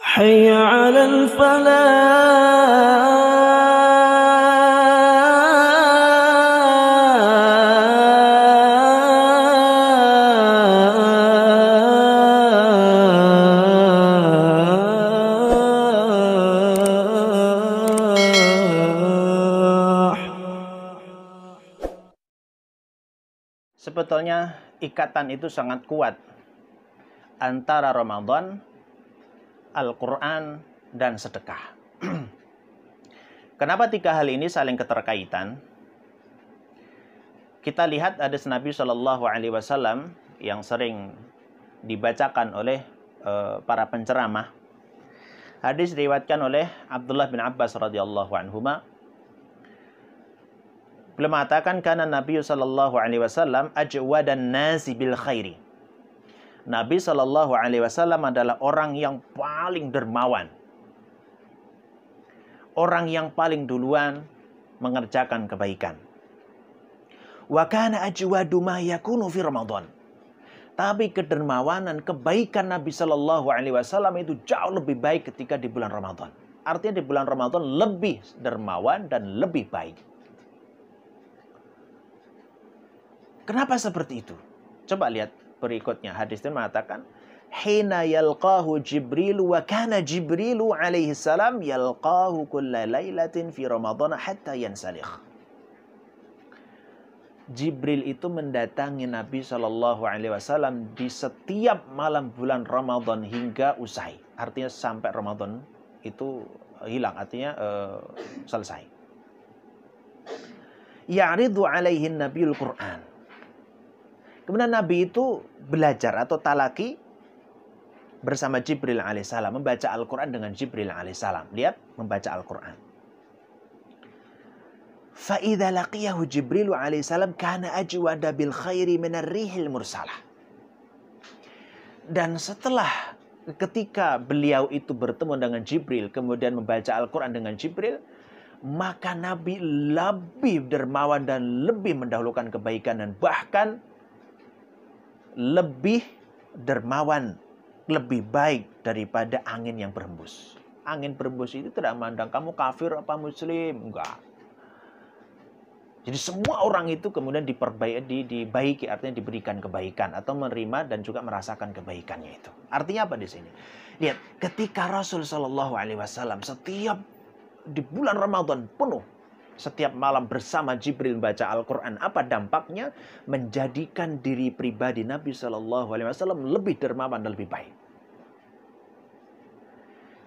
حي على الفلاح. Sebetulnya ikatan itu sangat kuat antara Ramadan, Al-Quran, dan sedekah. Kenapa tiga hal ini saling keterkaitan? Kita lihat hadis Nabi Shallallahu Alaihi Wasallam yang sering dibacakan oleh para penceramah. Hadis diriwayatkan oleh Abdullah bin Abbas radhiyallahu anhuma. Beliau mengatakan karena Nabi Shallallahu Alaihi Wasallam ajwadan nasi bil khairi. Nabi Shallallahu Alaihi Wasallam adalah orang yang paling dermawan, orang yang paling duluan mengerjakan kebaikan. Wa kana ajwadu ma yakunu fi Ramadan. Tapi kedermawanan, kebaikan Nabi Shallallahu Alaihi Wasallam itu jauh lebih baik ketika di bulan Ramadan. Artinya di bulan Ramadan lebih dermawan dan lebih baik. Kenapa seperti itu? Coba lihat berikutnya. Hadis itu mengatakan, "Hina yalqahu Jibril wa kana Jibrilu alaihi salam yalqahu kulla lailatin fi Ramadan hatta yansalikh." Jibril itu mendatangi Nabi Shallallahu Alaihi Wasallam di setiap malam bulan Ramadan hingga usai. Artinya sampai Ramadan itu hilang, artinya selesai. Ya'ridu alaihi Nabiul Quran. Kemudian Nabi itu belajar atau talaki bersama Jibril alaihissalam, membaca Al-Quran dengan Jibril alaihissalam. Lihat, membaca Al-Quran. فَإِذَا لَقِيَهُ جِبْرِيلُ عَلَيْهِ السَّلَامُ كَانَ أَجْوَدَ بِالْخَيْرِ مِنَ الرِّيحِ الْمُرْسَلَةِ. Dan setelah ketika beliau itu bertemu dengan Jibril, kemudian membaca Al-Quran dengan Jibril, maka Nabi lebih dermawan dan lebih mendahulukan kebaikan dan bahkan lebih dermawan, lebih baik daripada angin yang berhembus. Angin berhembus itu tidak memandang kamu kafir apa muslim, enggak. Jadi semua orang itu kemudian dibaiki, artinya diberikan kebaikan atau menerima dan juga merasakan kebaikannya itu. Artinya apa di sini? Lihat, ketika Rasul Shallallahu Alaihi Wasallam setiap di bulan Ramadan penuh, setiap malam bersama Jibril membaca Al-Quran, apa dampaknya? Menjadikan diri pribadi Nabi Shallallahu Alaihi Wasallam lebih dermawan dan lebih baik.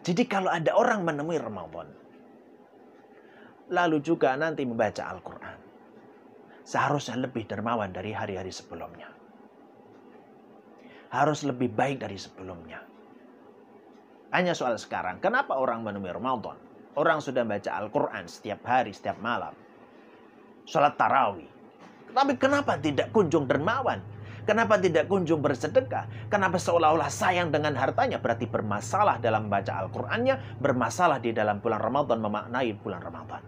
Jadi kalau ada orang menemui Ramadan, lalu juga nanti membaca Al-Quran, seharusnya lebih dermawan dari hari-hari sebelumnya. Harus lebih baik dari sebelumnya. Hanya soal sekarang, kenapa orang menemui Ramadan? Orang sudah baca Al-Quran setiap hari, setiap malam. Salat tarawih. Tapi kenapa tidak kunjung dermawan? Kenapa tidak kunjung bersedekah? Kenapa seolah-olah sayang dengan hartanya? Berarti bermasalah dalam membaca Al-Qurannya, bermasalah di dalam bulan Ramadan, memaknai bulan Ramadan.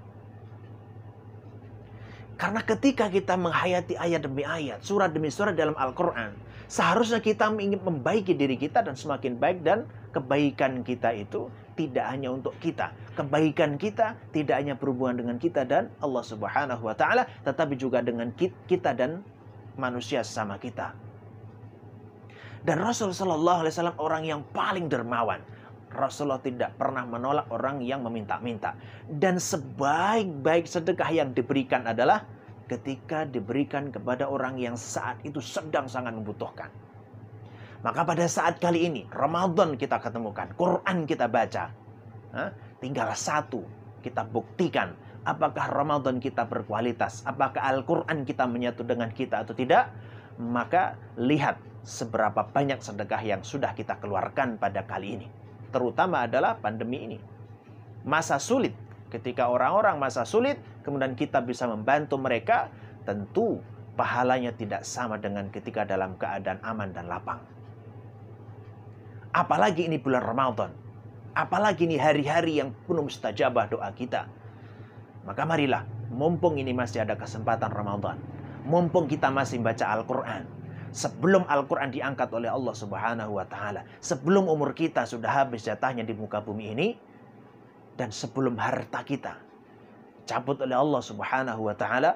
Karena ketika kita menghayati ayat demi ayat, surat demi surat dalam Al-Quran, seharusnya kita ingin membaiki diri kita dan semakin baik, dan kebaikan kita itu tidak hanya untuk kita. Kebaikan kita tidak hanya berhubungan dengan kita dan Allah Subhanahu wa Ta'ala, tetapi juga dengan kita dan manusia sesama kita. Dan Rasul Sallallahu Alaihi Wasallam orang yang paling dermawan. Rasulullah tidak pernah menolak orang yang meminta-minta. Dan sebaik-baik sedekah yang diberikan adalah ketika diberikan kepada orang yang saat itu sedang sangat membutuhkan. Maka pada saat kali ini, Ramadan kita ketemukan, Quran kita baca. Tinggal satu, kita buktikan apakah Ramadan kita berkualitas, apakah Al-Quran kita menyatu dengan kita atau tidak. Maka lihat seberapa banyak sedekah yang sudah kita keluarkan pada kali ini. Terutama adalah pandemi ini. Masa sulit, ketika orang-orang masa sulit, kemudian kita bisa membantu mereka, tentu pahalanya tidak sama dengan ketika dalam keadaan aman dan lapang. Apalagi ini bulan Ramadan. Apalagi ini hari-hari yang penuh mustajabah doa kita. Maka marilah, mumpung ini masih ada kesempatan Ramadan, mumpung kita masih baca Al-Quran, sebelum Al-Quran diangkat oleh Allah Subhanahu wa Ta'ala, sebelum umur kita sudah habis jatahnya di muka bumi ini, dan sebelum harta kita cabut oleh Allah Subhanahu wa Ta'ala,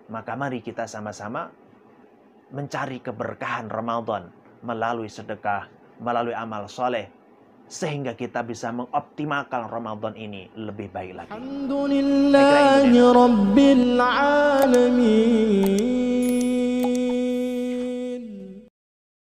maka mari kita sama-sama mencari keberkahan Ramadan melalui sedekah, melalui amal soleh, sehingga kita bisa mengoptimalkan Ramadan ini lebih baik lagi. Alhamdulillahi Rabbil Alamin.